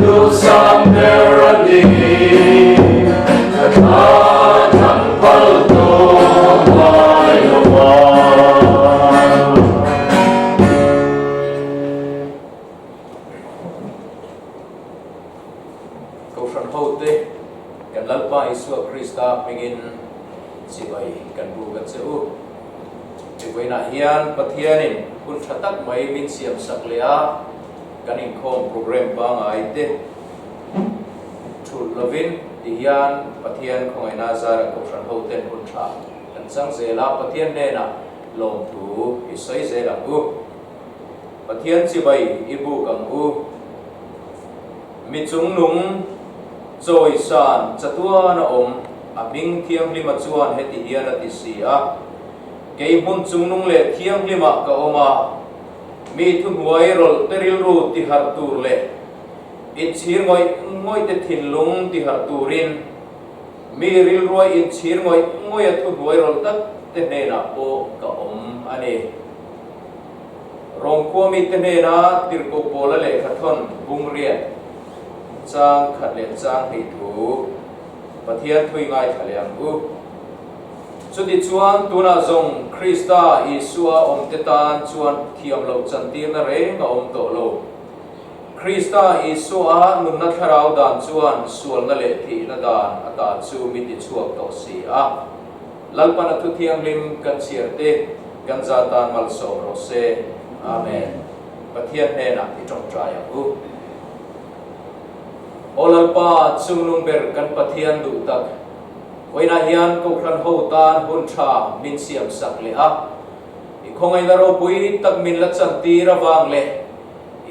Thusawitu Krista mingin sibai kan bu kan seu Iwena hian Pathianin kun thatak mai min siam saklea kan Inkhawm program pa ngai te thul lovin ti hian Pathian khongai na zara ko ran ho ten hun tha kan sang zela Pathian ne na lom thu isai zela u Pathian sibai ibu kang u mi chung nung zoi san chatua na aming thiam lima chuan heti hian ati sia kei mun chung nung le thiam lima ka oma mi thu huai rol teril ru ti har tur le in chhir ngoi te thin lung ti har turin mi ril ruai in chhir ngoi thu huai rol tak te ne na po ka ani rong ko mi te ne na tir ko pola le khathon bung riat chang khat le chang hi thu Pathian thui ngai thaliam u chudi chuan tuna zong Krista Isua te tan chuan thiam lo chantir na re nga to lo Krista Isua nun na tharau dan chuan sual na le thi na dan ata chu mi ti chuak to si a lalpana thu thiam lim kan siarte kan zatan mal so ro se amen Pathian ne na ti tong traya u Olalpa chungnung ber kan Pathian du tak Oina hian ko kran ho tan hun tha min siam sak le a I khongai na ro pui tak min la chan ti ra wang le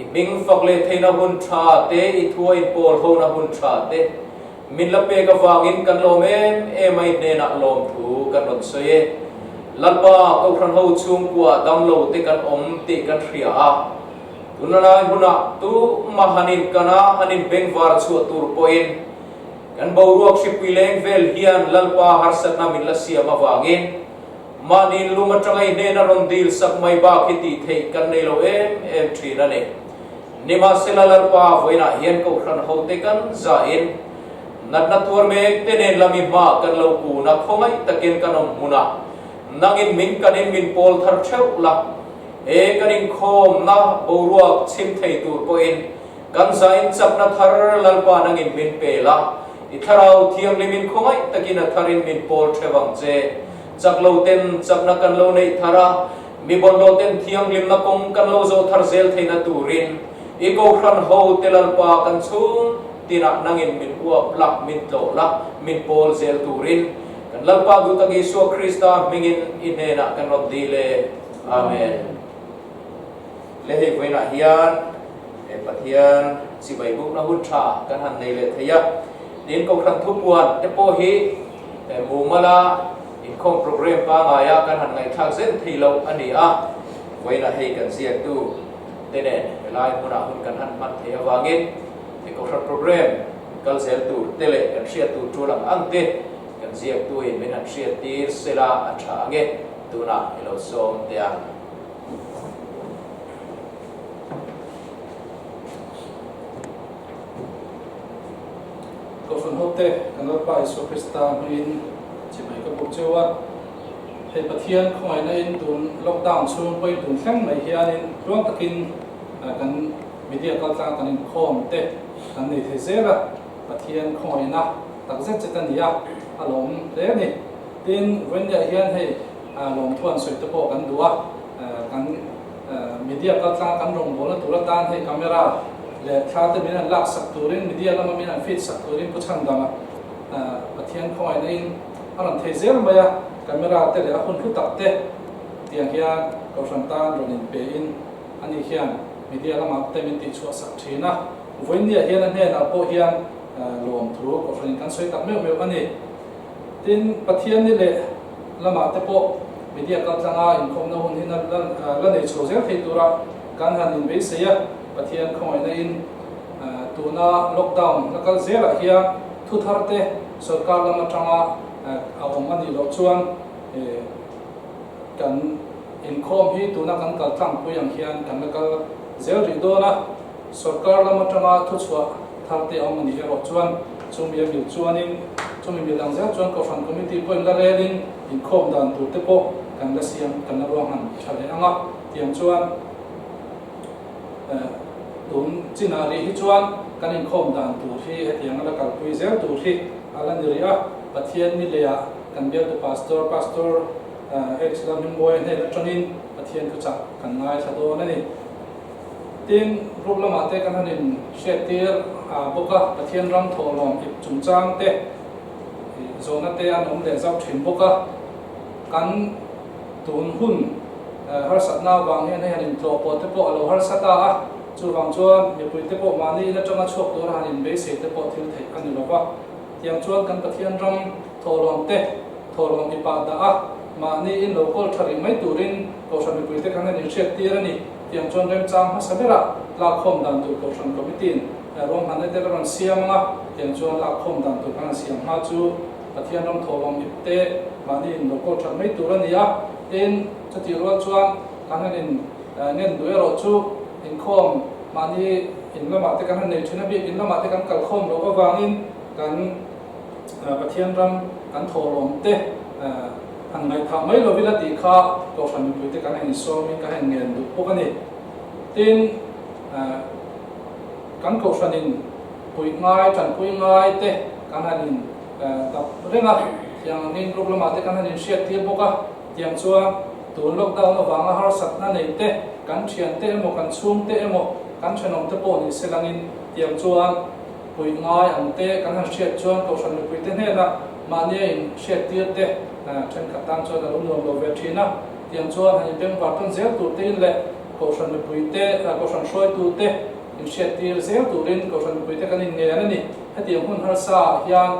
I ming fak le theina hun tha te I thuai pol ho na hun tha te min la pe ka wangin kan lo men e mai ne na lom thu kan ron soye lalpa ko kran ho chung kwa dam lo te kan ti kan thria a tunala huna tu mahanin kana hanin bengwar chu tur point kan bawruak shipileng vel hian lalpa harsat na min la siam awangin manin lumatrangai ne na rondil sak mai ba khiti thei kan nei lo em thina ne nima sela lalpa voina hian ko khan ho te kan za in nat na tur me te ne lami ma kan lo ku na khomai takin kanom muna nangin min kanin min pol thar theu la e kan Inkhawm na boruak chim thei tur po in kan zain chap na thar lalpa nangin min pela I tharau thiam limin khongai takina tharin min pol thewang che chaklo ten chakna kan lo nei thara mi bon lo ten thiam lim na kong kan lo zo thar zel theina turin I ko khan ho te lalpa kan chung tina nangin min uap lak min to la min pol zel turin kan lalpa du tagi Yesu Krista mingin inena kan ron dile amen lehi voina hian Pathian sibai bu na hun tha kan han nei le theya din ko khan thupuan te po hi mu mala Inkhawm program pa nga ya kan han ngai thak zen thilo ani a voina hei kan siak tu te ne lai muna hun kan han mat thea wangin te ko khan program kal zel tu tele kan sia tu tulang angte kan siak tu in men han sia tir sela atha nge tuna elo som tia Kofun hote kan lalpa Yesu Krista min chimai ka bukchewa he Pathian khongai na in tun lockdown chung poi tun thlang mai hianin ruang takin kan media kal tlang kan Inkhawm te kan nei the zela Pathian khongai na takzet chetan ya alom le ni tin when ya hian he lom thuan soi te po kan duwa kan media kal tlang kan rong bol na turatan he camera le thate min lak sak turin media lama min fit sak turin puchan dama Pathian khongai na in aran thezel maya camera te le hun thu tak te tiang hian ko santan ronin pe in ani hian media lama te min ti chu sak thina voinia hian ne na po hian lom thu ko san kan soi tak me ani tin Pathian ni le lama te po media kal tanga Inkhawm na hun hin la nei chozel thei tura kan han in be seya Pathian khongai na in tuna lockdown nakal zela hian thu tharte sarkar lama tanga awam ani lo chuan kan Inkhawm hi tuna kan kal thang pui ang hian kan nakal zel ri do na sarkar lama tanga thu chua tharte awam ani ero chuan chumi mi chuanin chumi mi lang zel chuan ko fan committee point la relin Inkhawm dan tu te po kan la siam kan na ruang han thale anga tiang chuan tun chinari hi chuan kan Inkhawm dan tu hi hetiang la kal pui zel tu hi ala ni ria Pathian ni lea kan biak tu pastor H Lalhmingmawia nei la tangin Pathian ku chak kan ngai thado na ni tin problem ate kan hanin shetir boka Pathian ram tholom ip chungchang te zona te anom le zau thin boka kan tun hun har satna wang hen hanin tlo po te po alo har sata a chu wang chuan mi pui te po mani la changa chok to hanin be se te po thil thei ani lowa tiang chuan kan Pathian ram tholom ipa da a mani in local thari mai turin ko san mi pui te kan hanin shetir ani tiang chuan rem chang ha samera la khom dan tu ko san committee rom han te ron siam nga tiang chuan la khom dan tu kan siam ha chu Pathian ram tholom ipte mani in local thar mai turani a in chati ro chuan kan hanin nen duero chu Inkhawm mani in lama te kan nei thina bi in lama te kan kal khom lo awangin kan Pathian ram kan tholom te an ngai tha mai lo vila ti kha ko san mi te kan in so mi kan ngen du pokani tin kan ko sanin pui ngai te kan hanin tap renga yang nin problem ate kan hanin share ti boka tiang chuan tu lockdown awanga har satna nei te kan thian te emo kan chum te emo kan thanom te po ni selangin tiang chuan pui ngai ang te kan han share chuan ko san mi te ne na mani in share ti te chen khatang chuan alo nom lo ve thina tiang chuan hanin beng war ton zel tu te le ko san mi te ko san Hruaitu te in share ti zel tu rin ko san mi te kan in nge ani hetiang hun har sa hian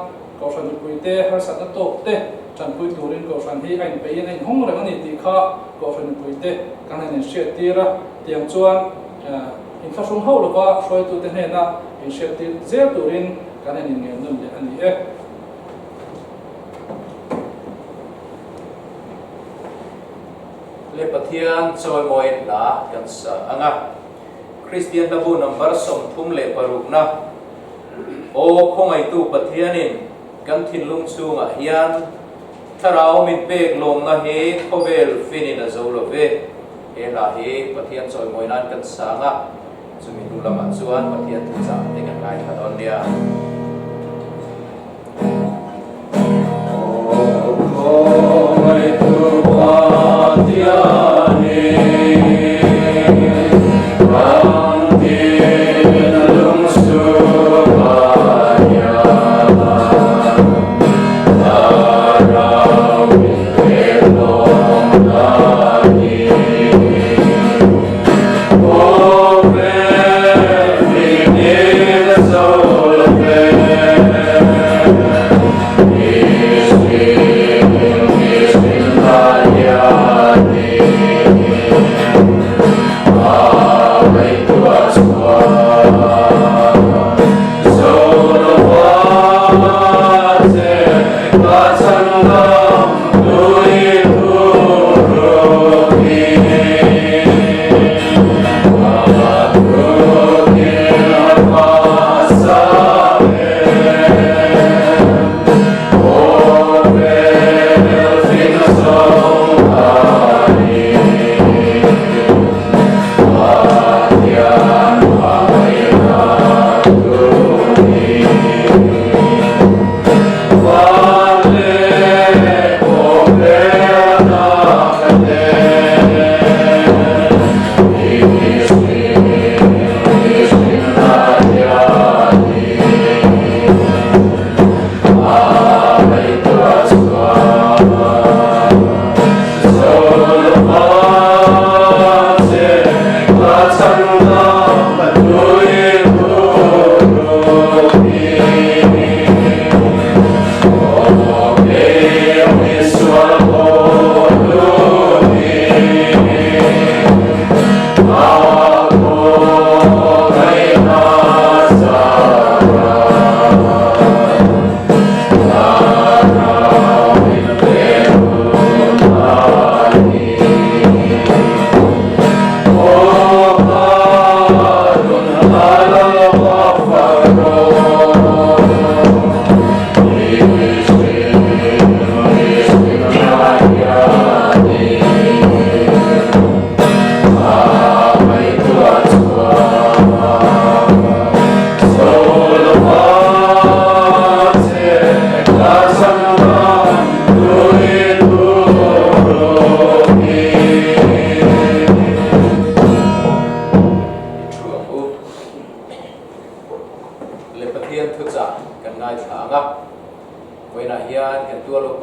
ko san mi te har sa na tok te chan pui turin ko san hi ain pein ain hong rang ani ti kha ko san pui te kan hanin share ti ra tiang chuan in kha sung ho lo wa Hruaitu te ne na in share ti zel turin kan hanin nge nom le ani le Pathian choi moi la kan sa anga Christian tabu number som thum le parukna o khongai tu Pathianin kan thinlung chunga hian tharau min pek lom na he khovel finin a zolo ve e la he Pathian choi moi nan kan sa nga chumi du lama chuan Pathian thu cha te kan ngai thadon nia Hallelujah.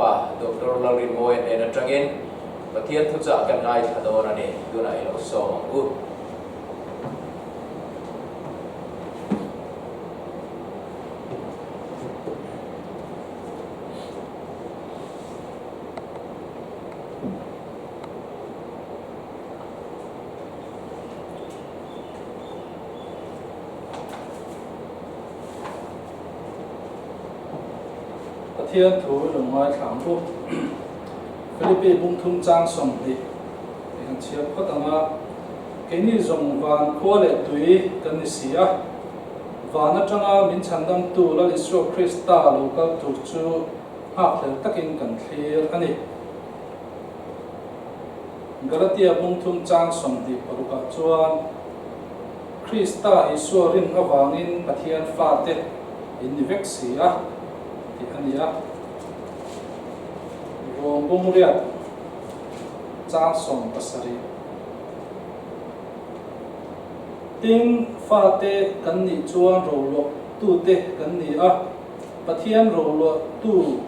Upa Dr Lalrinmawia en atangin Pathian thucha kan ngai thador ani tuna ilo so u Pathian thu lung mai thang thu Philippines bung thung chang som đi han chia có tanga cái ni zong van khua lệ tui kan ni sia van atanga min chandam tu la Israel Christa local tu chu hak le takin kan thlir ani Galatia bung thung chang som đi paruka chuan Christa Isuarin awangin Pathian fa te in vek sia ti ania Rong bung riat chang som pasari ting fa te kan ni chuan ro lo tu te kan ni a Pathian ro lo tu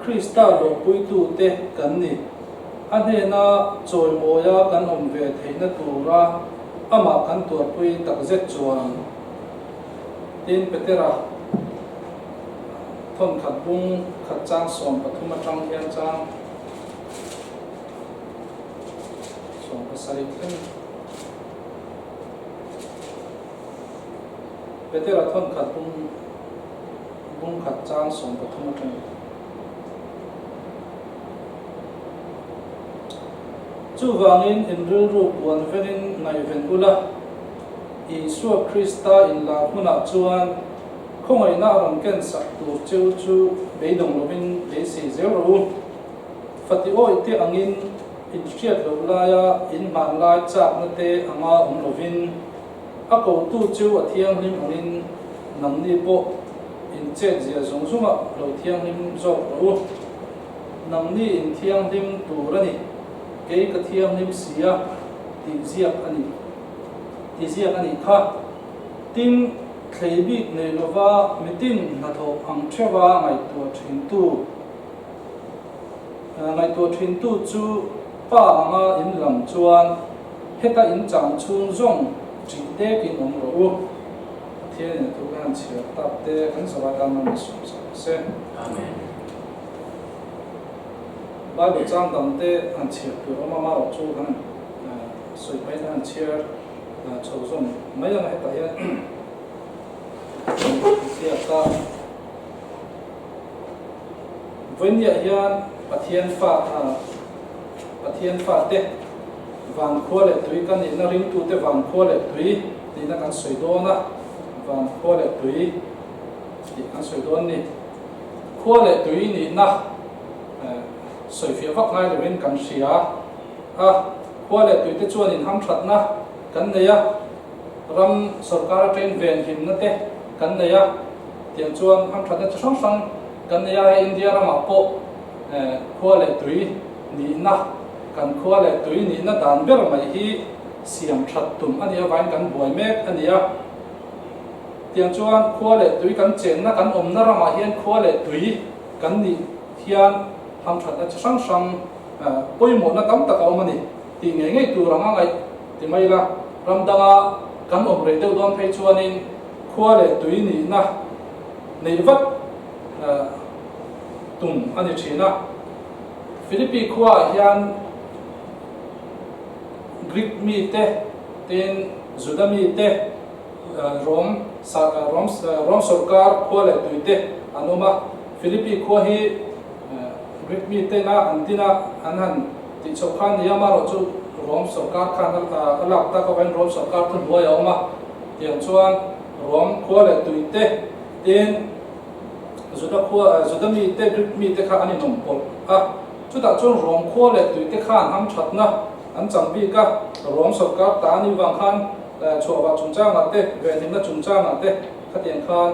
Christa lo pui tu te kan ni ane na choi moya kan om ve theina tura ama kan tur pui tak zet chuan tin petera thon khat bung khat chang som pathuma tang hian chang som pasari thing petera thon khat bung khat chang som pathuma tang chu wangin inril ru puan venin ngai ven ula Isu Christa in la huna chuan không ai na ron ken sak tu chu chu be dong lovin be si zero fati oi te angin in chiat lo la ya in man lai chak na te anga lovin a ko tu chu a thiang lim angin nam ni po in che zia zong zunga lo thiang lim zo ro nam ni in thiang lim tu ra ni ke ka thiang lim sia ti ziak ani kha tim thei bi nei lova mitin na tho ang thewa ngai to thin tu chu pa anga in lam chuan heta in chang chung zong chi te kin om ro thiên tu kan chia tap te kan sawa tam nam som se amen ba do chang tam te an chia tu ma ma ro chu kan soi pai dan chia chou zong mai na heta ya siapa venya hian Pathian fa te van khua le tui kan ni na ring tu te van khua le tui ni na kan soi do na van khua le tui ti kan soi do ni khua le tui ni na soi fia vak ngai le wen kan sia a khua le tui te chuan in ham that na kan ne ya ram sarkar train ven him na te kan ne ya tiang chuan ham that na sang sang kan ne ya India rama po khua le tui ni na kan khua le tui ni na dan ber mai hi siam that tum ania vain kan buai mek ania tiang chuan khua le tui kan chen na kan om na rama hian khua le tui kan ni hian ham that na sang sang poimo na tam tak om ani ti nge nge tu rama ngai ti mai la ram danga kan om re deuh don phei chuanin khua le tui ni na nei vat tum ani thina Philippines khua hian Greek mi te ten Juda mi te Rom sarkar khua le tui te anoma Philippines khua hi Greek mi te na antina anhan ti chokhan yama ro chu Rom sarkar khan alak ta ka wen Rom sarkar thun huai oma tiang chuan Rom khua le tui te ten Juda mi te Greek mi te kha ani nom pol chu ta chuan Rom khua le tui te khan ham that na an chang bi ka Rom sarkar ta ni wang khan chuwa chung cha na te ve nim na chung cha na te khatian khan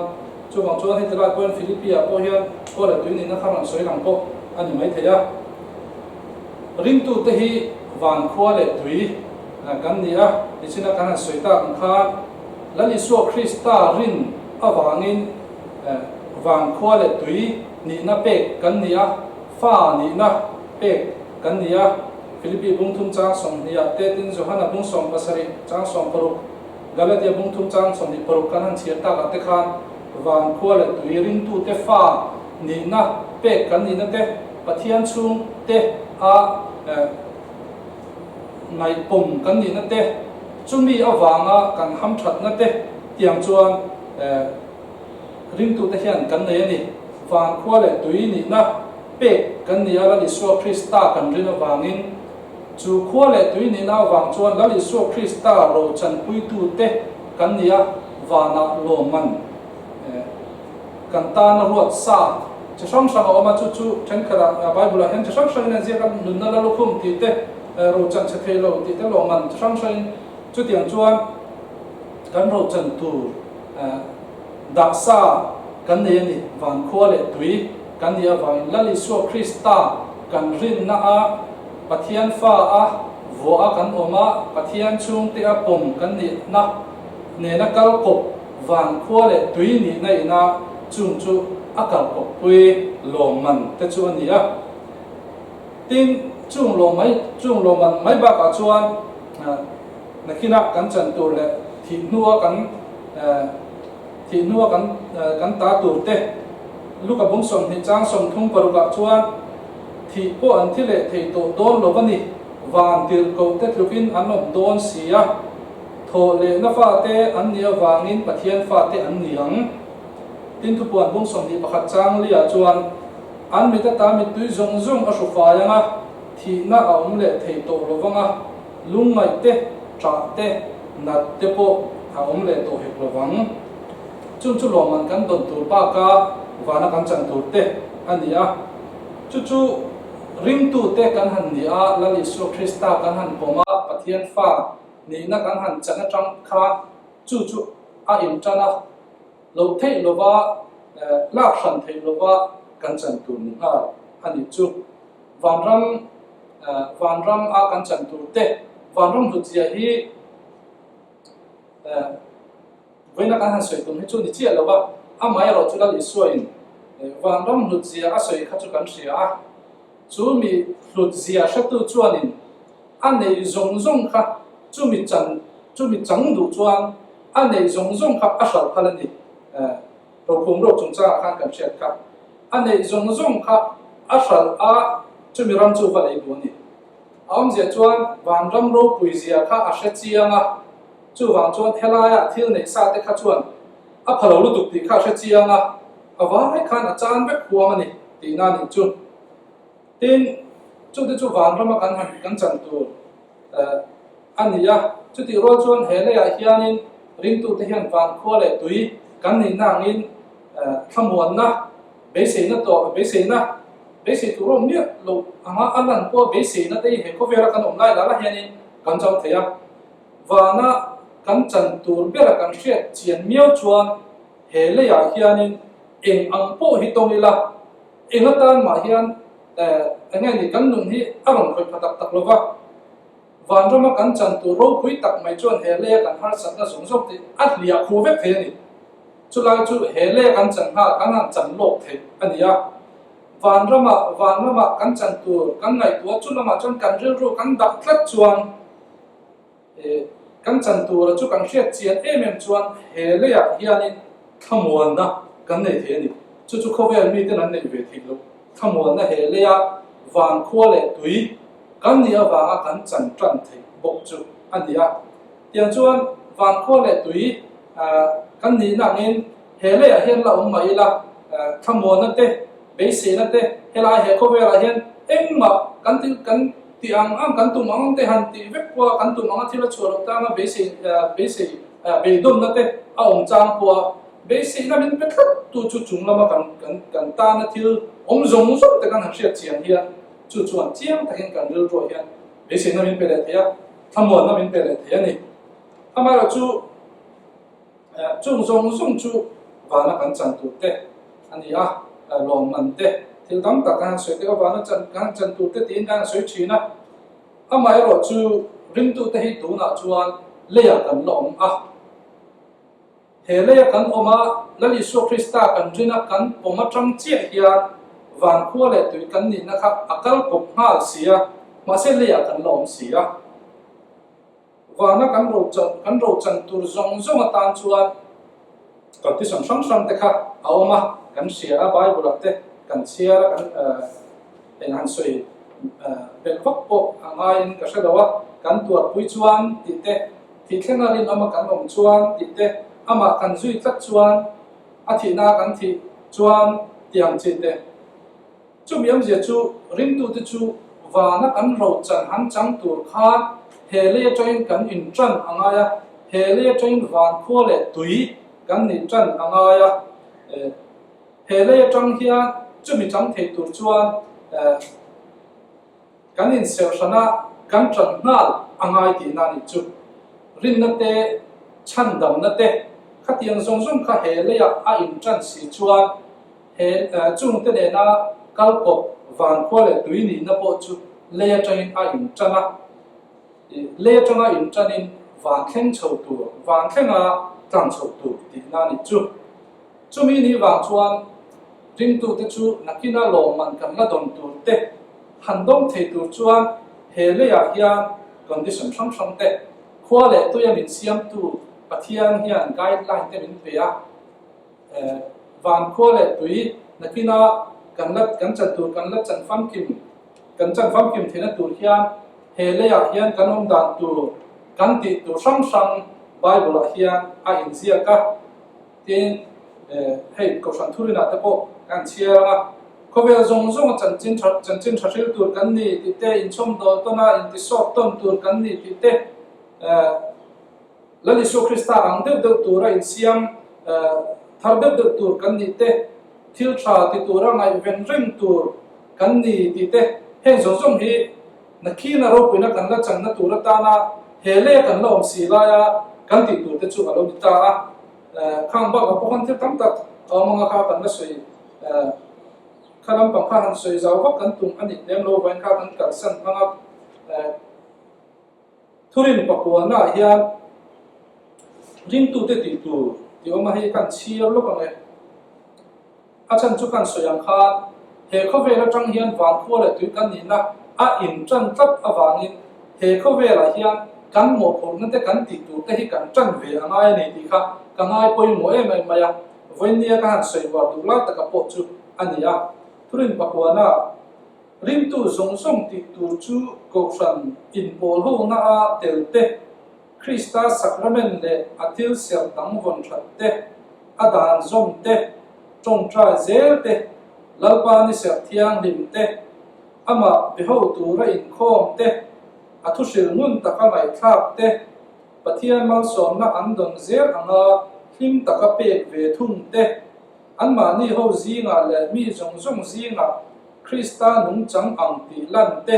chu wang chuan hi tela kon Philippines po hian khua le tui ni na khan soi lang po ani mai theya ring tu te hi van khua le tui kan ni a ichina kan soi ta khan lali so Christa rin awangin van khua le tui ni na pe kan ni a pha ni na pe kan nia Philippi bung thum chang som nia te tin Johana bung som pasari chang som paruk Galatia bung thum chang som ni paruk kan han chia ta ka te khan van khua le tui ring tu te pha ni na pe kan ni na te Pathian chung te a ngai pom kan ni na te chumi awanga kan ham that na te tiang chuan ring tu te hian kan nei ani van khua le tui ni na pe kan ni ala Isu Krista kan rin awangin chu khua le tui ni na awang chuan la Isu Krista ro chan pui tu te kan nia vana lo man kan ta na ruat sa chasang sang oma chu chu then khara Bible hen chasang sang na zia kan nun na la lukhum ti te ro chan che thelo ti te lo man chasang sang chu tiang chuan kan ro chan tu da sa kan nei ani van khua le tui kan nia wang la Isu Krista kan rin na a Pathian fa a vo a kan oma Pathian chung te a pom kan ni na ne na kal kop van khua le tui ni na ina chung chu akal kop pui lo man te chu ani a tin chung lo man mai ba ka chuan na khina kan chan tur le thi nuwa kan ta tur te luka bung som ni chang som thung paru ka chuan thi po an thi le thei to don lo bani van tir ko te tlukin anom don sia tho le na fa te an nia wangin Pathian fa te an niang tin thu puan bung som ni pakhat chang lia chuan an mi ta mi tui zong zong a su fa yanga thi na aum le thei to lo wanga lungai te tra te nat te po aum le to he lo wang chun chu lo man kan don tur pa ka wana kan chan tur te ania chu ring tu te kan han nia la Isu Krista kan han poma Pathian fa ni na kan han chana tang kha chu a in chana lo thei lo wa la khan thei lo wa kan chan tur ni a ani chu van ram a kan chan tur te van ram hu chia hi với nó kan han soi tum hi chu ni chia lo wa a mai ro chu la Isu in van ram hu chia a soi kha chu kan sia chu mi hlut zia sha tu chuanin an nei zong kha chu mi chang du chuan an nei zong kha a sal phalani ro khum ro chung cha khan kan chet kha an nei zong kha a sal a chu mi ram chu va lei bu ni am zia chuan van ram ro pui zia kha a sha chianga chu wang chuan helaya thil nei sa te kha chuan a phalo lu tuk ti kha sha chianga a wa hai khan a chan vek khuam ani ti na ni chu tin chu te chu van ram kan chan tu ania chu ti ro chuan hele a hianin ring tu te hian van khua le tui kan ni nangin thamuan na be se tu ro mi lo anga alan po be se na te he ko vera kan om lai la hianin kan cham theya wana kan chan tur bera kan hriat chian miao chuan hele a hianin eng ang po hi tongila engatan ma hian anh ni kan nun hi arong khoi phatak tak lova van rama kan chan tu ro pui tak mai chuan hele kan har sat na song sok ti a hlia khu vek the ni chu lai chu hele kan chan ha kan han chan lok the ania van rama kan chan tu kan ngai tu chu lama chuan kan ril ro kan dak tlat chuan kan chan tu ra chu kan hriat chian em chuan hele ya hianin thamuan na kan nei the ni chu khovel mi te nan nei ve thi lo thamuan na hele ya van khua le tui kan nia wanga kan chan tran thei bok chu ania tiang chuan van khua le tui kan ni nangin hele a hian la mai la thamuan na te be se na te hela he ko vera hian engma kan tiang am kan tu mang te han ti vek kwa kan tu mang thila choro ta ma be dum na te a om chang kwa be se na min pe tu chu chung lama kan ta na thil om zong te kan han hriat chian hian chu chuan chiang takin kan ril ro hian be se na min pe le thea thamuan na min pe le thea ni amara chu chung zong chu wana kan chan tu te ania lom man te thil dam ta kan soi te wana chan tu te tin kan soi china amai ro chu ring tu te hi tu na chuan leya kan lom a hele kan oma la Isu Krista kan rina kan poma tang chia hian van khua le tui kan ni na kha akal kop ngal sia ma se le kan lom sia wana kan ro chan tur zong zong atan chuan kan ti sang sang te kha awma kan sia a bible te kan sia kan en han soi bel vok po angain ka shadawa kan tuar pui chuan ti te ti thengarin ama kan lom chuan ti te ama kan zui tlat chuan a thi na kan thi chuan tiang chi te chu miam je chu rim tu te chu wana kan ro chan han chang tur kha hele train kan in tran angaya hele train van kho le tui kan ni tran angaya hele tang hia chu mi chang thei tur chuan kan in sel sana kan tran nal angai ti na ni chu rin na te chan dam na te khatiang zong zong kha hele ya a in tran si chuan he chung te ne na kal kop van kho le tui ni na po chu le train a in trana le trana in tranin van khen chou tu van khen a tang chou tu ti na ni chu mi ni wang chuan ring tu te chu nakina lo man kan la don tu te han dom thei tu chuan he le ya hian condition sang te khwa le tu ya min siam tu pathian hian guideline te min pe a van khwa le tui nakina kan chan tu kan la chan fam kim thena tur hian he le ya hian kan om dan tu kan ti tu sang bible hian a in zia ka tin hei ko san thurina te po kan chia ko ve zong chan chin thil tur kan ni ti te in chom do to na in ti sok ton tur kan ni ti te la li so krista ang de tur in siam thar de tur kan ni te thil tha ti tur ngai ven rem tur kan ni ti te hen zong hi na khi na ro pina kan la chan na tur ta na hele kan lom si la ya kan ti tur te chu alo ta khang ba ko kon thil tam tak manga kha kan na soi khalam pang kha han soi zaw vak kan tum ani lem lo vain kha kan kal san manga thurin pakwa na hian ring tu te ti tu ti oma hi kan chiar lo ka nge achan chu kan soyang kha he kho ve la tang hian van kho le tu kan ni na a in tran tlat awangin he kho ve la hian kan mo phor na te kan ti tu te hi kan tran ve angai nei ti kha ka ngai poi mo e mai maya voinia ka han soi wa du la ta ka po chu ania thurin pakwa na rim tu zong ti tu chu ko san in pol ho na a tel te Krista sacrament le atil siam dang von that te adan zong te trong tra zel te lalpa ni siam thiang lim te ama beho tu ra Inkhawm te athu sil nun ta ka mai thap te Pathian mal som na an don zel anga him ta ka pe ve thung te an ma ni ho zinga le mi zong zinga Krista nung chang ang ti lan te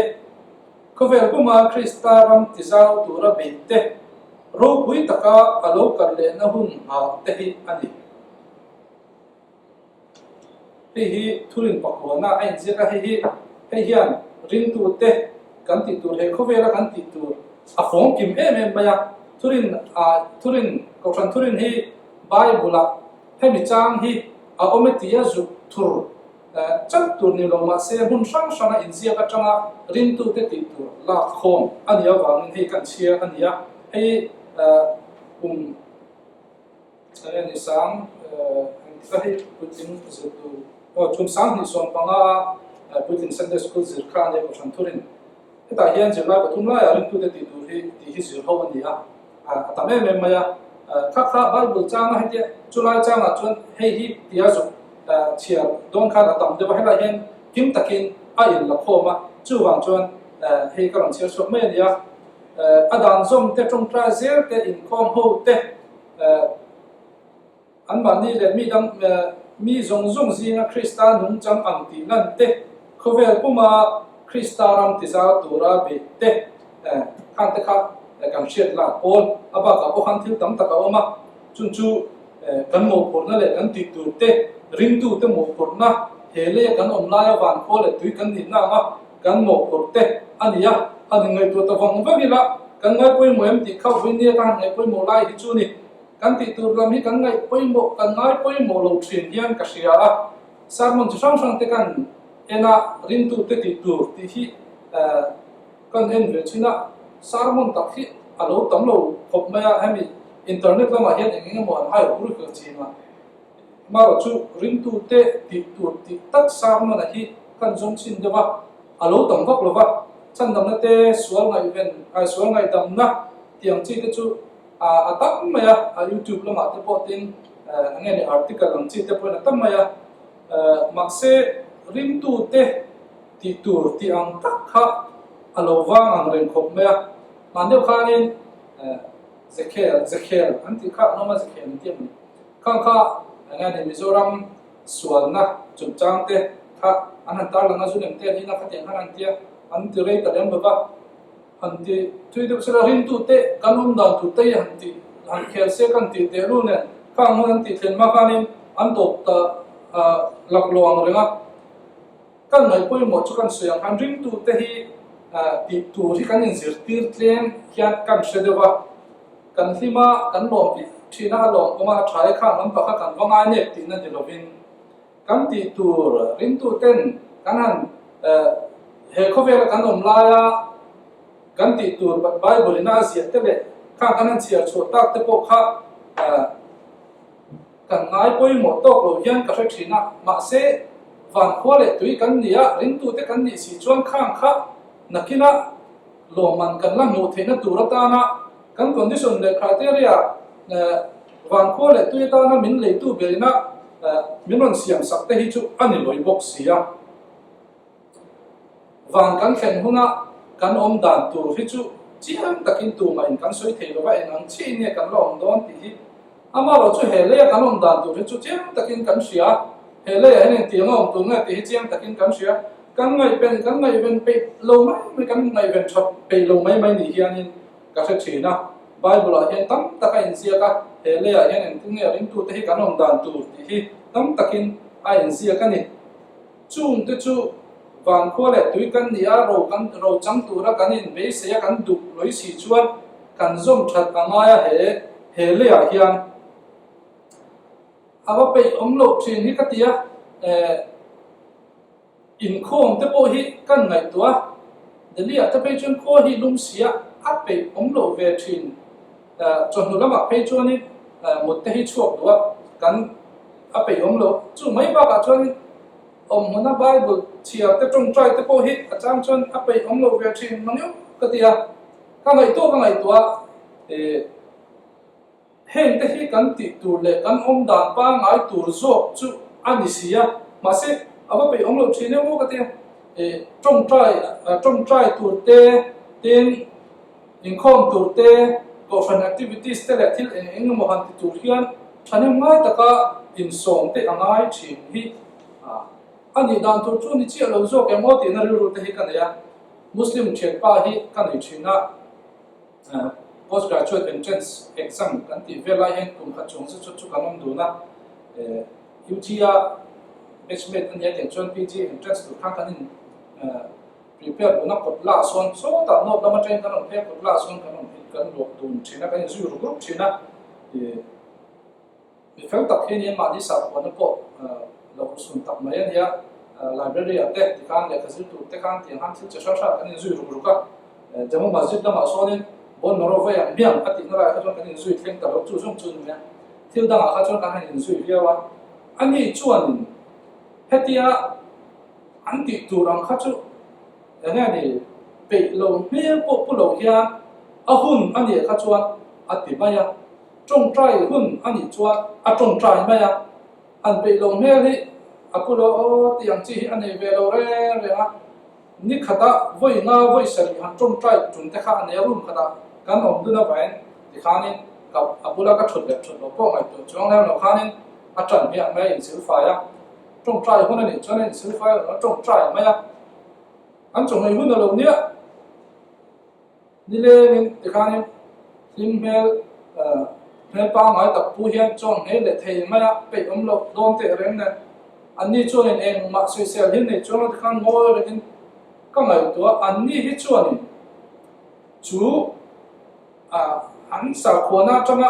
khovel puma Krista ram ti zau tu ra be te ro pui taka alo kar le na hun ha te hi ani hi thurin pakwa na ai je ka hi hian ring tu te kan ti tur he khovela kan ti tur a phong kim em baya thurin ko than thurin hi bible he mi chang hi a ometia zu thur chan tur ni lo ma se hun sang in zia ka changa ring tu te ti tur la khom ania wang hi kan chia ania hei ni sang ka hi putin zetu chum sang ni som panga putin Sunday school zir khan ne ko san thurin ta hian je la pathum la ya ring tu te ti tur hi zir ho ania ta me maya kha bible chang ha te chulai chang a chun hei hi tia zu chia don kha tam de ba hela hian kim takin a in la khoma chu wang chuan hei ka ron chia so me nia adan zom te trong tra zel te Inkhawm ho te an ma ni le mi zong zinga Krista nung chang ang ti lan te khovel puma Krista ram ti za tura be te khan te kha kam shet la pol aba ka po khan thil tam ta ka oma chun chu kan mo por na le kan ti tu te ring tu te mo por na hele kan om la ya van ko le tui kan ni na ma kan mo por te ania ani ngai tu ta vong va gi la kan ngai poi mo em ti khau vin ni kan ngai poi mo lai hi chu ni kan ti tur lam hi kan ngai poi mo lo thin hian ka sia a sarmon chu sang te kan ena rin tu te ti tur ti hi kan en ve china sarmon tak hi alo tam lo khop maya hemi internet lama hian engeng mo hai ru ko chima maro chu rin tu te ti tur ti tak sarmon a hi kan jom chin dewa alo tam vak lova chan dam na te sual ngai ven ai sual ngai dam na tiang chi te chu a tak maya a youtube lama te potin angeni article ang chi te po na tam maya makse rim tu te ti tur ti ang tak kha alowang ang ren khop maya mandeu khanin zekhel anti kha noma zekhel tiam khang kha angani mizoram sualna chungchang te kha anan tar langa zu nem te ni na khateng hanan tia anti rei ka dem ba anti tui de sera rim tu te kanum dan tu te anti han khel se kan ti te lu ne khang mon anti thlen ma khanin an dok ta lak loang renga kan ngai poi mo chu kan suyang han ring tu te hi ti tu hi kan in zir tir tlen hian kan shedewa kan hlima kan lom ti thina lom koma thai kha lam pa kha kan wanga ne ti na dilovin kan ti tur ring tu ten kan han he khovel kan om la ya kan ti tur bible na sia te le kha kan han chia chu tak te po kha kan ngai poi mo tok lo hian ka thina ma se van khole tui kan nia ring tu te kan ni si chuan khang kha nakina loman kan lam no theina turata na kan condition le criteria van khole tui ta na min le tu belina minron siam sak te hi chu ani loi bok sia van kan khen huna kan om dan tu hi chu chiam takin tu mai kan soi thei lo ba en ang chi ne kan lom don ti hi ama ro chu hele kan om dan tu hi chu chiam takin kan sia hele hen ti ngom tu nga ti chiam takin kan sia kan ngai ven pe lo mai kan ngai ven chop pe lo mai ni hianin ka se china bible a hian tam taka in sia ka hele a hian en tinge ring tu te hi kan om dan tu ti hi tam takin a in sia ka ni chung te chu van khole tui kan nia ro chang tu ra kan in be se kan du loi si chuan kan zom that angaya hele a hian ava pe omlo thin hi katia Inkhawm te po hi kan ngai tua delia te pe chun ko hi lum sia a pe omlo ve thin chon nu lama pe chun ni mut te hi chuak tua kan a pe omlo chu mai ba ka chun hona bible chia te trong trai te po hi a chang chun a pe omlo ve thin mangyo katia ka ngai tua hen te hi kan ti tur le kan om dan pa ngai tur zo chu ani sia ma se aba pe ong lo thine mo ka te trong try tur te ten Inkhawm tur te go fan activities te le thil eng mo han ti tur hian thane ngai taka in som te angai thin hi ani dan tur chu ni chi lo zo ke mo te na ru te hi kan ya muslim chet pa hi kan hi thina postgraduate entrance exam kan ti velai hen kum kha chung se chu kanom du na UTIA batchmate an ya chon PG entrance tu khang kan in prepare bu na kot la son so ta no da ma train kan on pe kot la son kan lo dun china kan zu ru group china fel tak hen ma di sa ko na po lo sun tak ma ya library ate ti kan le khazu tu te kan ti han thil cha sha kan zu ru ka jamu masjid da ma sonin bon noro ve yang biang ati nora kha chon kan in zui thleng ta lo chu sum chun me thil da kha chon kan in zui viawa ani chuan hetia anti turang kha chu anga ni pe lo me po pu lo hian a hun ani kha chuan ati maya trong trai hun ani chuan a trong trai maya an pe lo me hi apulo tiang chi ani ve lo re ha ni khata voi nga voi sari han trong trai chung te kha ani rum khata kan om du na vain ti khanin ka apula ka thut lo po ngai tu chong la lo khanin a chan mi mai in sil fa ya trong trai hun ani chon in sil fa ya trong trai ma ya an chong ngai hun lo nia ni le min ti khanin lim mel me pa ngai tak pu hian chong he le thei ma ya pe om lo don te reng na an ni chon en eng ma social hin nei chong ti khan mo le tin ka ngai tu an ni hi chon chu an sa khona changa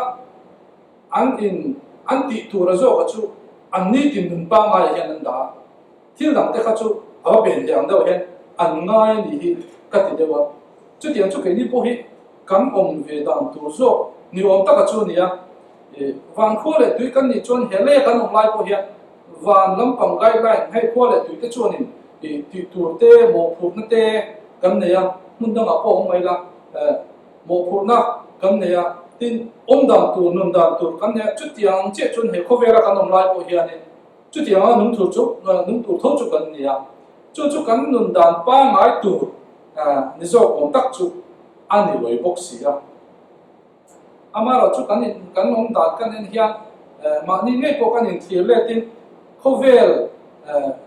an ti tu ra zo ka chu an ni tin dun pa ngai hian an da thil dang te kha chu ở bên dạng đâu hết anh ngay đi cái gì đâu chút tiền chút cái đi bố hi cắm về đàn tu zo nhiều tắc cái chỗ này vàng khô lệ tùy căn này chôn hệ lệ căn lại bố hi vàng lắm bằng gai gai hay khô lệ tùy cái chỗ này thì tu tê một phút nữa tê căn này muốn đang ở bộ mày là một phút nữa căn này tin đàn tu nôm đàn tu căn này chút tiền chết chôn hệ khô về là căn lại bố hi này chút tiền nung tu thâu chút căn này chút căn nôm đàn ba ngày tu ni zo ông tắc chút anh đi lấy bốc xí ama là chút căn ông đạt căn này hiện mà ni nghe có căn này thì lệ tin khâu về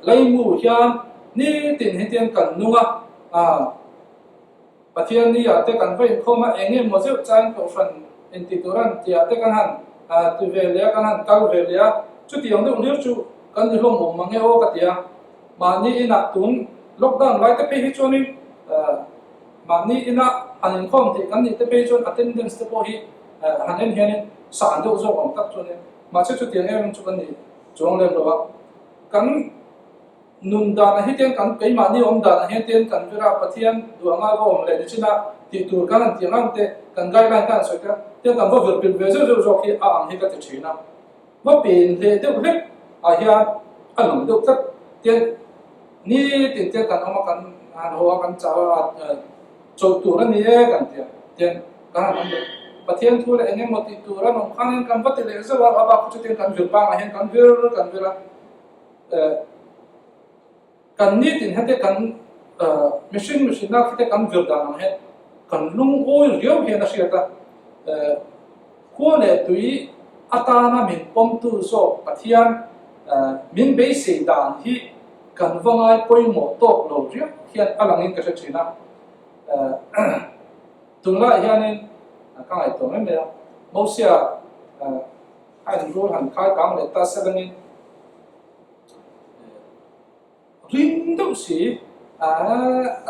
lấy mù hiện ni tin hiện tiền căn nung Pathian ni te căn vậy không mà anh em một chút trang cổ phần intituran thì te căn hẳn từ về lẽ căn hẳn cao về lẽ chút tiền được liêu chút căn đi không ông mà nghe ô cái tiền mà ni nạp tốn lockdown lại te pay hết cho ni mà ni ina anh Inkhawm thì căn ni te pay cho attendance te po hi anh em hiện sản đâu zo ông tắc cho ni mà chút tiền em chút căn ni chuang lên rồi căn nun đàn hết tiền căn cái mà ni ông đàn hết tiền căn vera Pathian đua ngai ông lên chứ na thì tu căn anh tiếng anh te căn gai gai căn soi cái tiền căn vô việc về zo khi anh hết cái chuyện nào vô biển lệ được hết hiện anh được tất tiền ni tiền căn ông căn anh hoa căn cháu cho tu ra ni căn tiền căn anh được Pathian thu lại anh em một tu ra ông khang căn vắt lệ zo và ba chút tiền căn việc ba hiện căn vera căn ni tin hết căn machine nào hết căn việc đàn hết căn lung oi riêu hiện là gì ta qua lệ tùy atana min pom tu zo Pathian min be se dan hi kan vangai poi mo tok lo riêu hiện alangin ka china tungla hianin ka ai to me mosia anh rule han khai kang le ta selangin rin đâu xí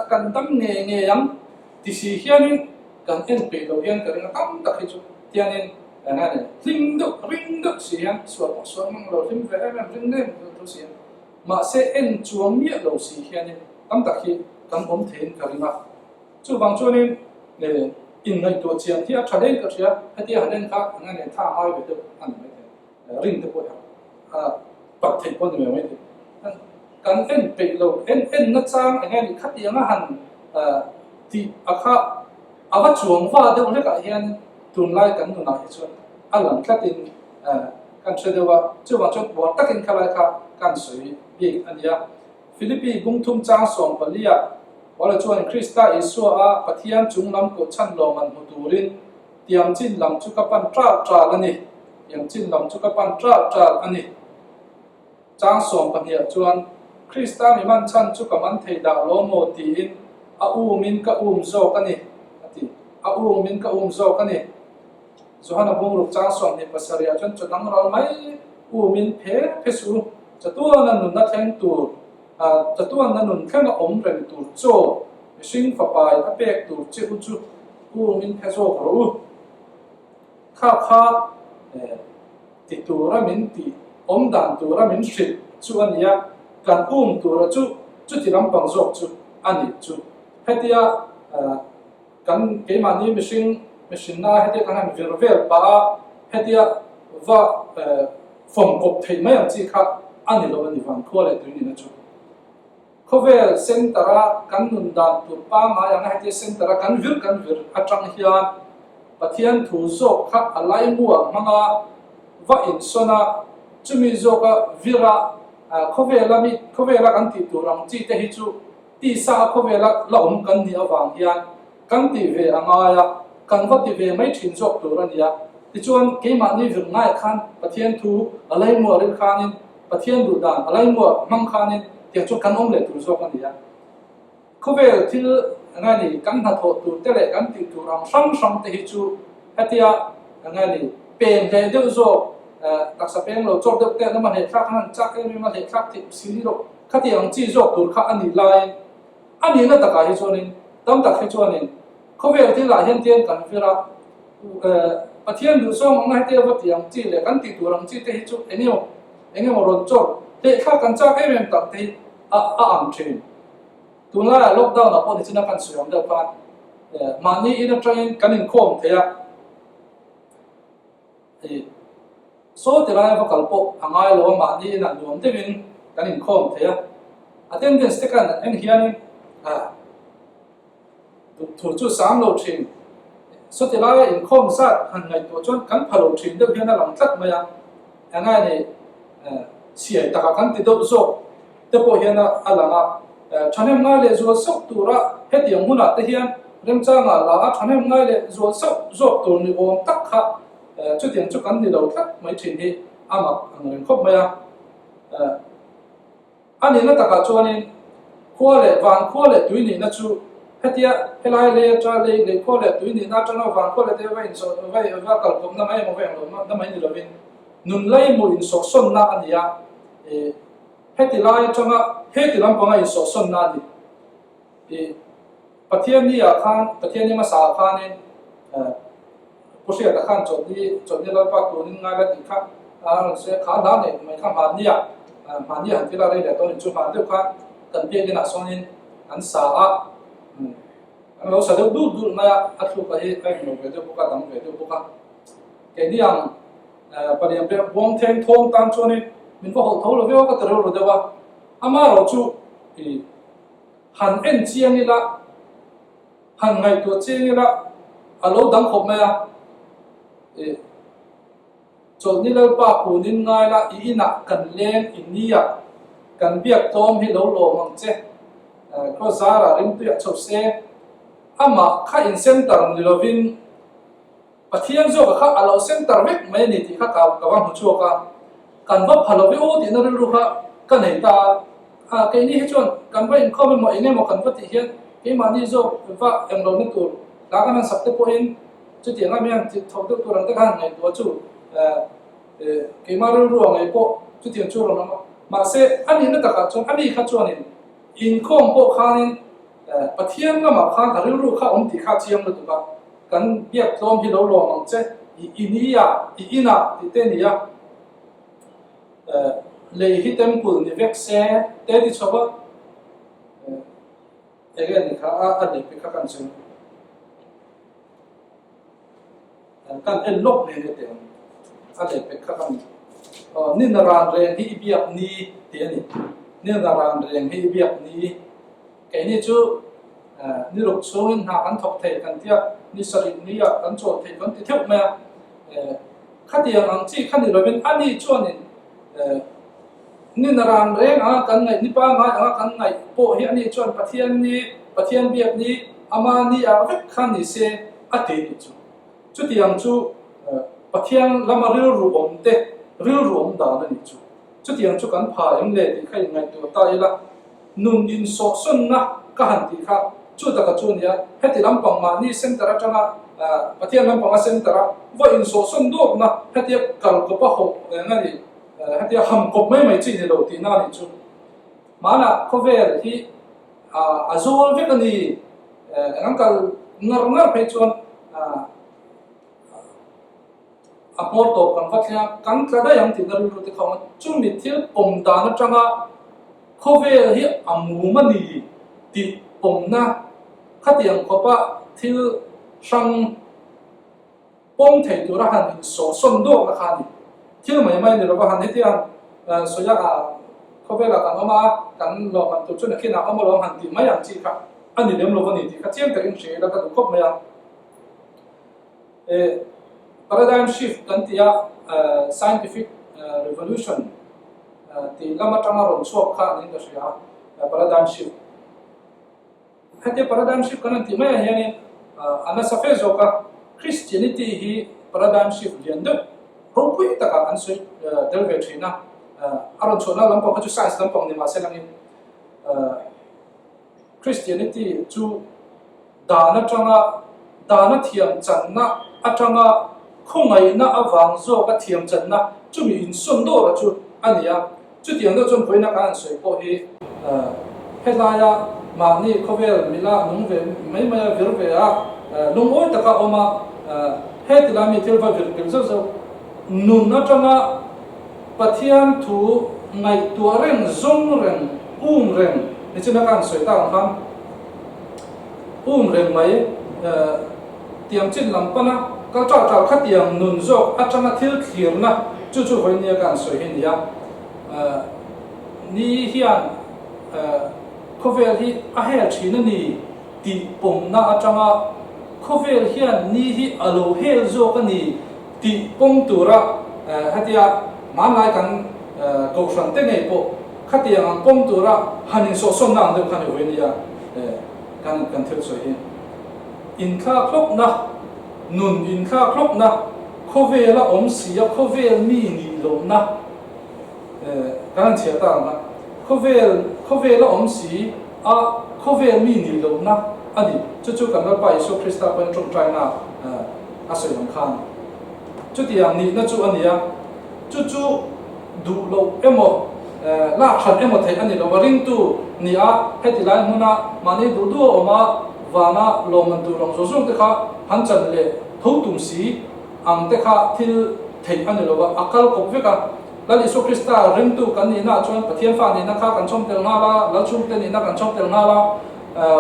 cần tâm nghề lắm thì xí hiền cần em bị đầu hiền cần nó tâm đặc biệt cho nên là này rin đâu xí hiền suốt mang đầu thêm vẽ em rin nên đâu xí mà sẽ em chuông nghĩa đầu xí hiền tâm đặc biệt tâm ổn thỏa cái mà chú vang cho nên để in ngay tổ chức thì trở nên cái gì hay thì hành nên khác ngay để tham ai về được anh mới rin đâu có bật thịt con người mới kan en pe lo en na chang anh em khát tiếng hẳn thì ava chuông va đâu hết cả hiện tuần lai kan nu na hi chuan alam khát tin kan chơi đâu wa chu wa chu bo takin khala kha kan sui bi ania Philippines bung thum chang som palia wala chuan Krista Isua Pathian chung lam ko chan lo man huturin tiam chin lam chu kapan tra lani tiam chin lam chu kapan tra ani chang som pania chuan Krista mi man chan chu kaman thei da lo mo ti in min ka zo kani ati min ka zo kani zohana bung ruk chang som ni pasaria chon chodang ral mai min phe su chatua na nun na theng tu chatua na nun khang om ren tu cho sing fa pai apek tu che u chu min phe zo ro kha ti tu ra min ti dan tu ra min shit chu ania kan tu ra chu ti ram pang zok chu ani chu hetia kan ke mani machine na hetia kan han vervel pa hetia va phong kop thei mai chi kha ani lo ani van khole tu ni na chu khovel sentara kan nun dan tu pa ma yang hetia sentara kan vir atang hian Pathian thu zok kha alai muwa manga va in sona chumi zoka vira khovela kan ti tu rang chi te hi chu ti sa khovela la kan ni awang hian kan ti ve angaya kan va ti ve mai thin jok tu ran ya ti chuan ke ma ni vir ngai khan Pathian thu alai mo rin khanin Pathian du dan alai mo mang khanin ti chu kan om le tu jok an ya khovel thil ngai ni kan na tho tu te le kan ti tu rang sang te hi chu hatia ngai ni pen le deu zo đặc sắc bên lo chốt được tiền nó mà hệ khác hắn chắc cái mà hệ khác thì xử lý được khác thì ông chỉ chốt được khác anh đi lại anh đi nó tất cả hết cho nên tâm tất hết cho nên không phải thì lại hiện tiền cần phải là Pathian du song ông này tiêu vật thì ông chỉ là cần tiền tu ông chỉ để hết cho anh em một rồi chốt để khác cần chắc cái mình tập thì am train tunla lockdown na pon china kan suyam da pa mani in train kan Inkhawm thea so tela va kalpo angai lo mani na nuam devin kan Inkhawm thea attendance te kan en hian thu chu sam lo thin so tela Inkhawm sa han ngai to chon kan phalo thin de hian lang tlat maya angai ne siai taka kan ti do zo te po hian alanga chanem ngai le zo sok tura hetiang huna te hian remcha nga la chanem ngai le zo sok zo tur ni om tak kha chu tiang chu kan ni lo tlat mai thin hi amak ang khop maya ani na taka chuanin khole van khole tuini na chu hetia helai le cha le khole tuini na chana van khole te vai so vai va kal kom na mai mo veng lo na mai ni lovin nun lai mo in sok son na ania heti lai changa heti lam panga in sok son na ni Pathian ni a khan Pathian ni ma sa khan in posia da khan chot ni la pa tu ni nga la ti kha se kha da ne mai kha ma ni han ti la le da to ni chu han de kha kan pe ni na sonin an sa an lo sa du na atlu ka he ai no ve de bu ka dam ve de bu ka ke ni ang pariam pe bom theng thong tan chone min ko hol tholo veo ka tero ro dewa ama ro chu han en chiang ni la han ngai to chiang ni la alo dang khop ma chol ni la pa ku nin ngai la I na kan len inia kan biak tom hi lo lo mang che ko zara rim tu ya chop se ama kha in center ni lovin Pathian zo ka alo center mek mai ni ti kha ka wang hu chu ka kan va phalo ve o ti na ru kha kan nei ta ke ni he chon kan va Inkhawm mo ine mo kan va ti hian ke ma ni zo va em lo ni tu la kan sap te po in chu ti nga mian ti thok tu rang ta kan nei to chu ke ma ru ngai po chu ti chu ro ma se ani na ta ka chon ani kha chon in Inkhawm po khanin Pathian na ma kha ru kha om ti kha chiang lu tu ka kan biak tom hi lo lo mang che inia ina ti te nia le hi temple ni vek se te di choba again kha a de pe kha kan chen kan en lok ne te a de pe kha kan ni na ran re hi biak ni te ni na ran re hi biak ni ke ni chu ni ruk sungin ha kan thok thei kan tia ni sari ni ya kan chot thei kan ti thep ma khatiang ang chi khani robin ani chuanin ni naran re nga kan ngai ni pa nga kan ngai po hi ani chuan Pathian biak ni ama ni a vek khan ni se ate ni chu tiang chu Pathian lama ril ru om te ril ru om da ni chu tiang chu kan pha em le ti khai ngai tu ta ila nun in so son na ka han ti kha chu ta ka chu nia heti lampang ma ni center atanga Pathian lampang a center vo in so son do na heti kal ko pa ho nga ni heti ham ko mai chi ni lo ti na ni chu mana khovel hi azol ve ni angkal ngar pe chuan apor to kan vathya kan kada yang ti naru ru ti khawma chu mi thil pom da na tanga khovel hi amu mani ti pom na khatiang khopa thil sang pom thei tu ra han so son do la khani thil mai ni ro ba han hetian soya khovel la kan ma kan lo kan tu chuna khina amo lo han ti mai ang chi kha ani lem lo ni ti kha chiang ka in she la ka tu khop mai paradigm shift kan tia scientific revolution ti lama tanga ron chok kha ni da sia paradigm shift hati paradigm shift kan ti mai hian ana safe zo ka Christianity hi paradigm shift lian de propui ta ka an sui del ve thina aron chona lampang ka chu science lampang ni ma se langin Christianity chu dana thiam channa atanga khongai na awang zo ka thiam channa chu mi in son do ra chu ania chu tiang do chon khoina kan soi po hi helaya ma ni khovel mila nung ve mai vir ve a lung oi taka oma he tilami thilva vir kel zo nun na tanga Pathian thu ngai tuareng zong reng reng ni china kan soi ta khan reng mai tiang chin lam pana ka cha kha tiang nun zo atanga thil khir na chu hoi nia kan soi hin ya ni hian khovel hi a hel thina ni ti pom na atanga khovel hian ni hi alo hel zo ka ni ti pom tura hatia man lai kan ko san te nei po khatiang ang pom tura hanin so som nang de khan hoi nia kan thil soi hin in kha klok na nun in kha klok na khovela om sia khovel mi ni lo na kan chia ta ma khovela om si a khovel mi ni lo na ani chu kan ra pai so krista pen trong trai na a soi long khan chu tiang ni na chu ania chu du lo emo la khan emo thai ani lo ring tu ni a hetilai huna mani du oma wana loman tu rong so sung te kha han chan le tho tum si ang te kha thil thei ani lo akal kop veka lali so krista ring tu kan ni na chuan pathian fa ni na kha kan chom tel nga la la chung te ni na kan chom tel nga la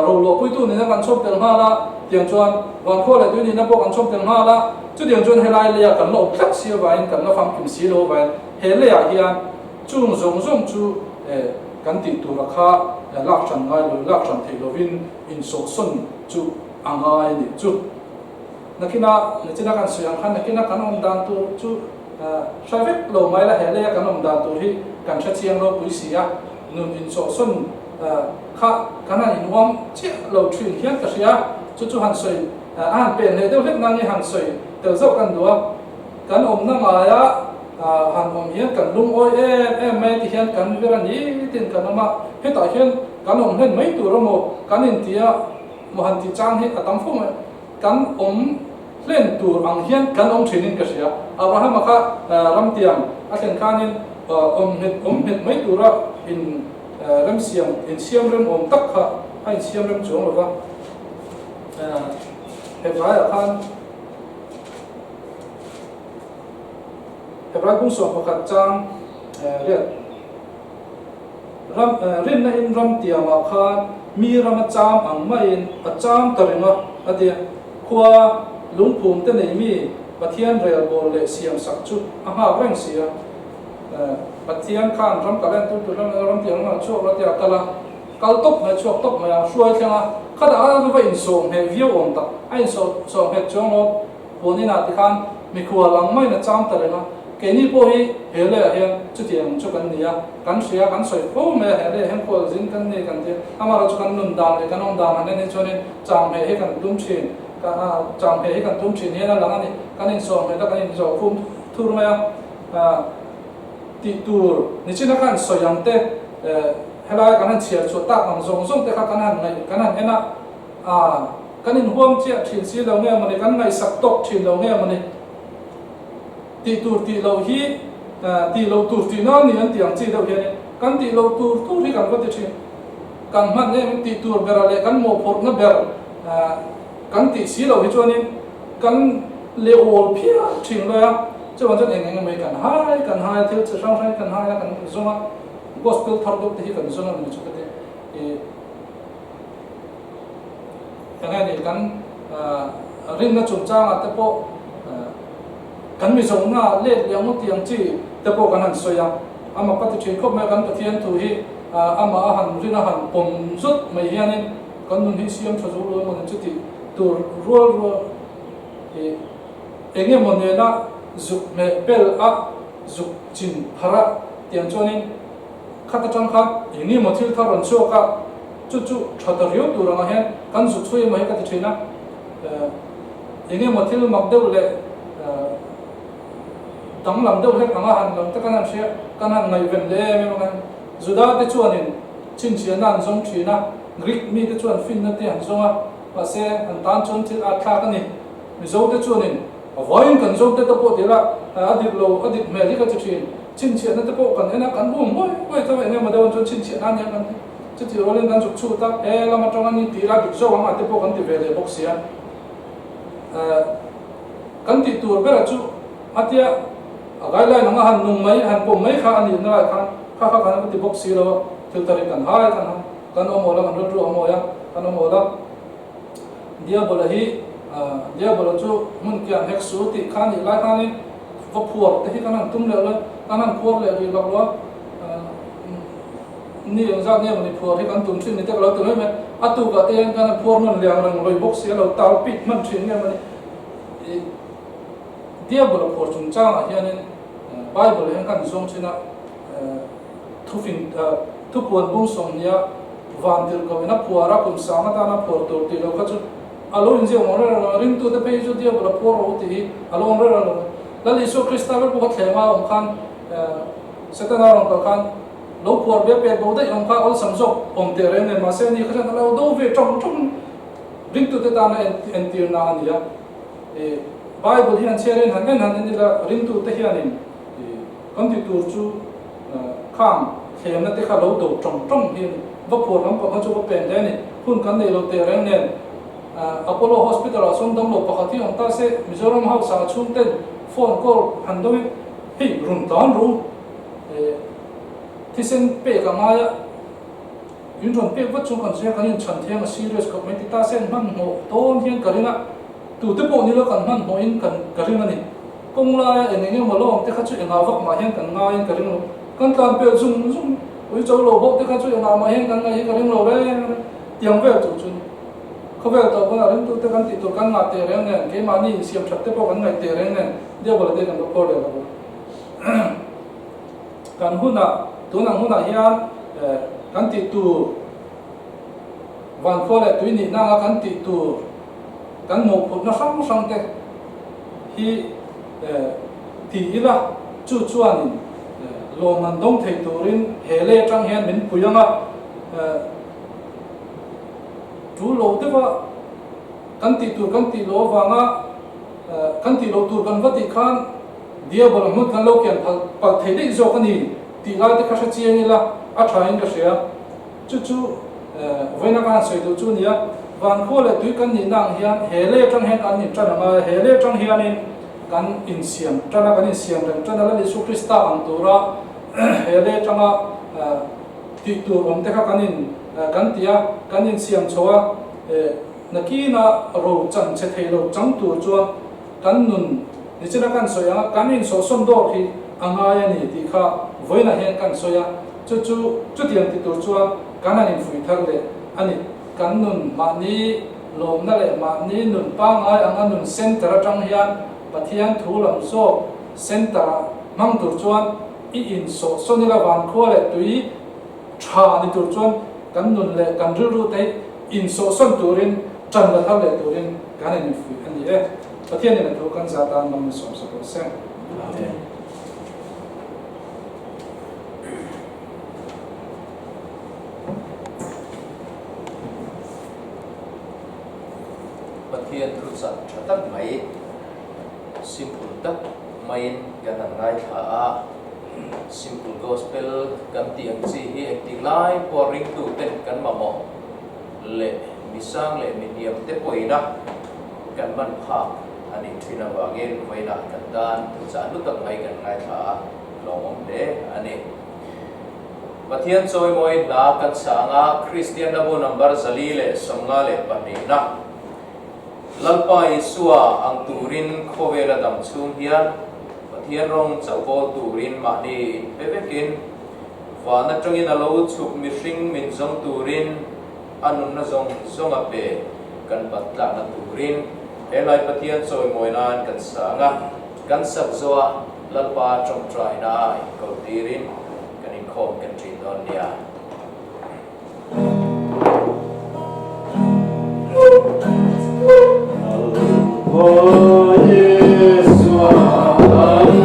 ro lo pui tu ni na kan chom tel nga la tiang chuan wan kho le tu ni na po kan chom tel nga la chu tiang chuan helai le ya kan lo thak si wa in kan la fam kim si lo wa he le ya hian chung zong chu kan ti tu ra kha lak chan ngai lo lak chan thei lovin in so son chu angai ni chu nakina china kan suyang khan nakina kan om dan tu chu savek lo mai la hele kan om dan tu hi kan tha chiang lo pui sia nun in so son kha kan in wam che lo thin hian ka sia chu han soi an pen le deuh hlek nang ni han soi tel zo kan duwa kan om na ma ya han om hian kan lung oi mai ti hian kan vera ni tin kan ma he ta hian kan om hen mai tu ro mo kan in tia mo han ti chang he atam fu kan om len tur ang hian kan om thinin ka sia abraham kha ram tiang a ken khanin om het mai tura in ram siam in siam ram om tak kha ai siam ram chong lo wa hebrai khan hebrai bung so pakhat chang rin na in ram tiang ma khan mi ram cham ang mai a cham taringa adia khwa lung phum te nei mi pathian rel bol le siam sak chu aha reng sia pathian khan ram kalen tu ram tiang ma chu ra tia kala kal top na chu top ma suai thanga khada a va in som he view on ta ai so he chong lo bonina ti khan mi khwa lang mai na cham ta le na ke ni po hi hele hian chu tiang chu kan nia kan sia kan soi po me hele hen ko jin kan ni kan ti amara chu kan nun dan le kan on dan ne chonin chang he he kan tum chin ka chang he kan tum chin he na lang ani kan in so me da kan in so phum thur ma ti tur ni china kan so yang te helai kan han chia chu ta ang zong te kha kan han ngai kan han ena kan in huam chia thin si lo nge mani kan ngai sak tok thin lo nge mani ti tur ti lo hi ti lo tur ti na ni an tiang chi do hian kan ti lo tur tu ri kan ko ti thin kan man ne ti tur bera le kan mo por na ber kan ti si lo hi chuanin kan le ol phia thing lo ya chuan chuan eng mai kan hai thil chu sang sang kan hai kan zoma gospel thar dok te hi kan zona ni chu te kangai ni kan rin na chung chang ate po kan mi zong na le liang mo tiang chi te po kan han soya ama pati thin khop me kan pathian thu hi ama han rina han pom zut mai hianin kan nun hi siam thazu lo mon chu ti tur ro enge mon ne na zuk me pel a zuk chin phara tiang chonin khata chang kha ini mothil tharon choka chu thadario turanga hen kan zu chui mai ka ti thina enge mothil makdeu le dang lam deuh hlek anga han lam ta kan sia kan han ngai ven le me man zuda te chuanin chin chia nan zong thina greek mi te chuan fin na te han zonga pa se an tan chon thil a thla ka ni mi zo te chuanin avoin kan zo te po te la adik lo adik me li ka ti thin chin chia na te po kan ena kan bum moi ta ene ma deuh chon chin chia nan ya kan chu ti rolen kan chu ta e la ma tong ani ti la dik zo anga te po kan ti ve le box sia kan ti tur bera chu atia agai lai nanga han nung mai han pom mai kha ani na kha kan ti box si lo filter kan hai kan omola kan ru omoya kan omola dia bolahi dia bola chu mun kian hek su ti khani lai khani va phuar te hi kanan tum le la kanan phuar le ri lok lo ni yang za ne mani phuar hi kan tum chin ni te lo tu me atu ka te kan phuar man liang rang loi box se lo tal pit man chin ne mani dia bola phuar chung chang a hianin bible hen kan zong china thufin thu puan bung som nia van til ko na phuara kum sama ta na phur tur ti lo ka chu alo in je ngora ring tu te pe ju dia bola phur ro ti alo ngora la li so kristal ko thema om khan setana rong ka khan lo phur be pe bo dai om kha ol samjo om te re ne ma se ni khan lo do ve trong trong ring tu te ta na en ti na nia bible hian cheren han ni la ring tu te hianin kan ti tur chu kham khem na te kha lo do trong trong hian va phur ram ko chu va pen de ni hun kan nei lo te reng nen Apollo Hospital som dam lo pakhati om ta se Mizoram House sa chung ten phone call han do hi run tan ru thisen pe ka ma ya yun ron pe va chung kan se kan in chan theng serious committee ta sen man mo ton hian karina tu te po ni lo kan man mo in kan karina ni kong la enge mo lo te kha chu nga vak ma hian kan nga in karing lo kan tan pe zum zum ui châu lo bo te kha chu nga ma hian kan nga hi karing lo re tiang ve chu chuเขาเวลตัวคนนั้นตัวเต็กันติดตัวกันมาเตะเรื่องเนี่ยเกี่ยมานี่เสียมชัดเตะพวกกันไงเตะเรื่องเนี่ยเดี๋ยวบอกเลยกันตัวโคตรเลยกันหุ่นอ่ะตัวนั้นหุ่นอ่ะเฮียกันติดตัววันโคตรเลยตัวนี้น่ากันติดตัวกันหมกผุดน่าสั่งเตะที่ที่อีละจู่จวนโลมันต้องเทตัวรินเฮเล่จังเฮียนเป็นผู้ยังอ่ะchú lô thế vậy, căn ti lô vàng á, căn ti lô tu căn vật ti khan, dia bảo muốn căn lô kiện phải thấy đấy rồi cái gì, ti lại thì khai chia như là, thay cái gì á, chú với nó cái sợi chú nia, vàng khô là tuy căn nhìn năng hiền, hệ lệ trong hiền căn nhìn chân mà hệ lệ trong hiền nên căn in xiêm, chân là căn in xiêm rằng chân là Giêsu Christa ang tu ra, hệ lệ trong á, ti tu ông thế căn in kan tia kan in siam chowa nakina ro chan che thelo chang tur chuan kan nun ni chena kan soya kan in so som do khi anga ya ni ti kha voina hen kan soya chu tiang ti tur chuan kan an in fui thar le ani kan nun ma ni lom na le ma ni nun pa ngai anga nun center atang hian Pathian thu lam so center mang tur chuan I in so ni la van kho le tui tha ni tur chuan kan nun le kan ru te in so son turin chan la thal le turin kan ni fu ani Pathian ni tu kan za tan mam so ko se amen Pathian tu sa thatak mai simple tak main kan ngai tha simple gospel kan tiang chi hi acting lai pouring tu ten kan mamo le misang le medium te poina kan man pha ani thina wagen waina kan dan cha lu tak mai kan ngai tha longom de ani Pathian choi moi na kan sanga Christian na bo number zali le somnga le panina lalpa isua ang turin khowela dam chung hian Pathian rong chawko turin mani pepekin fana tangin alo chuk mi hring min zong turin anun na zong ape kan batla na turin elai Pathian choi moinan kan sanga kan sak zoa lalpa trong trai na ko tirin kan Inkhawm kan trin don nia Oh Yeshua Try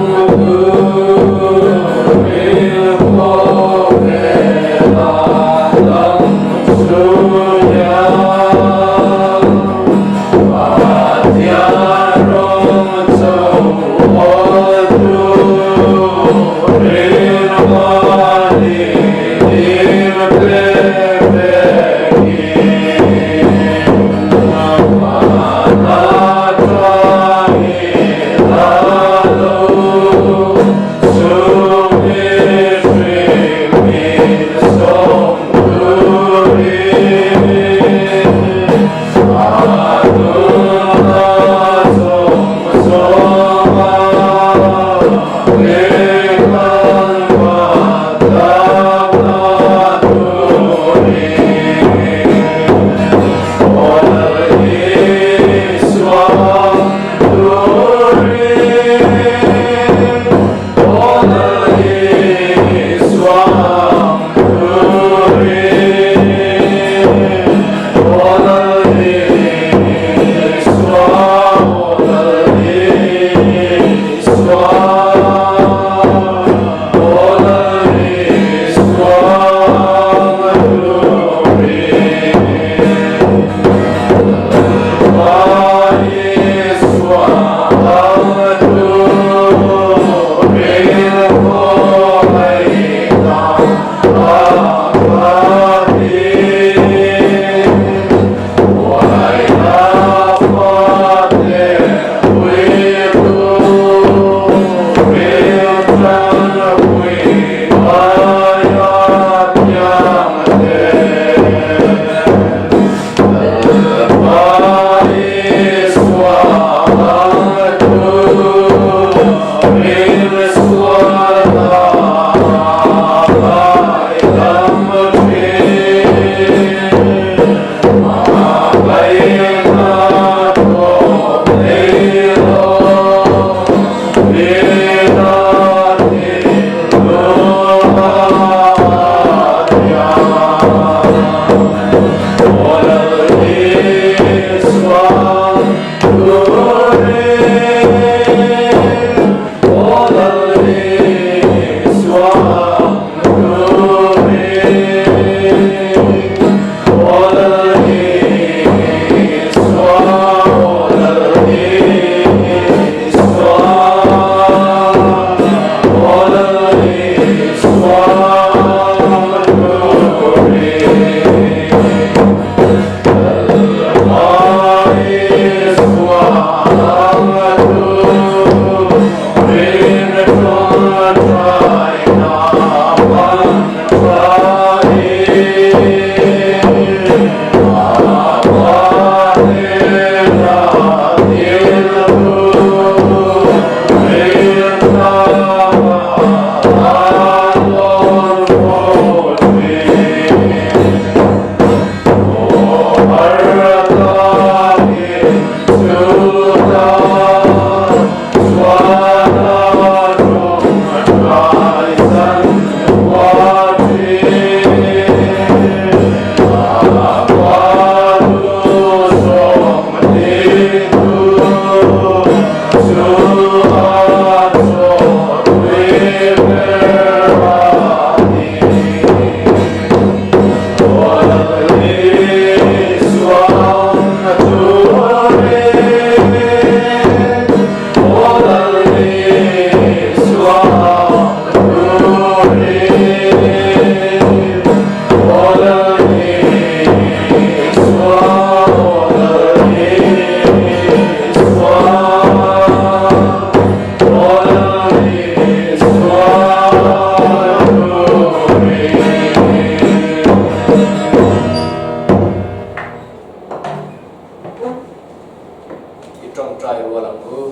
trong trai rùa làm ư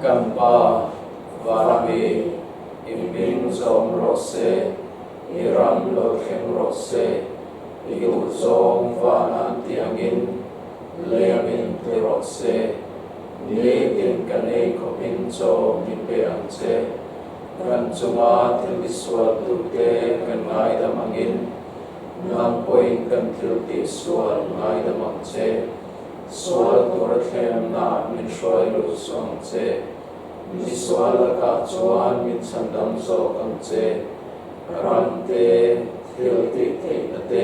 cần ba và làm ý im bin zom rose iram lo khem rose iu zom và nan tiangin leamin te rose ni tin kanei kopin zo min pe angche kan chunga thil iswal tu te kan ngai damangin nang point kan thil ti swal ngai damang che swal tur thlem na min shroi lu song che mi swal ka chuan min chandam zo kang che ram te thil ti te na te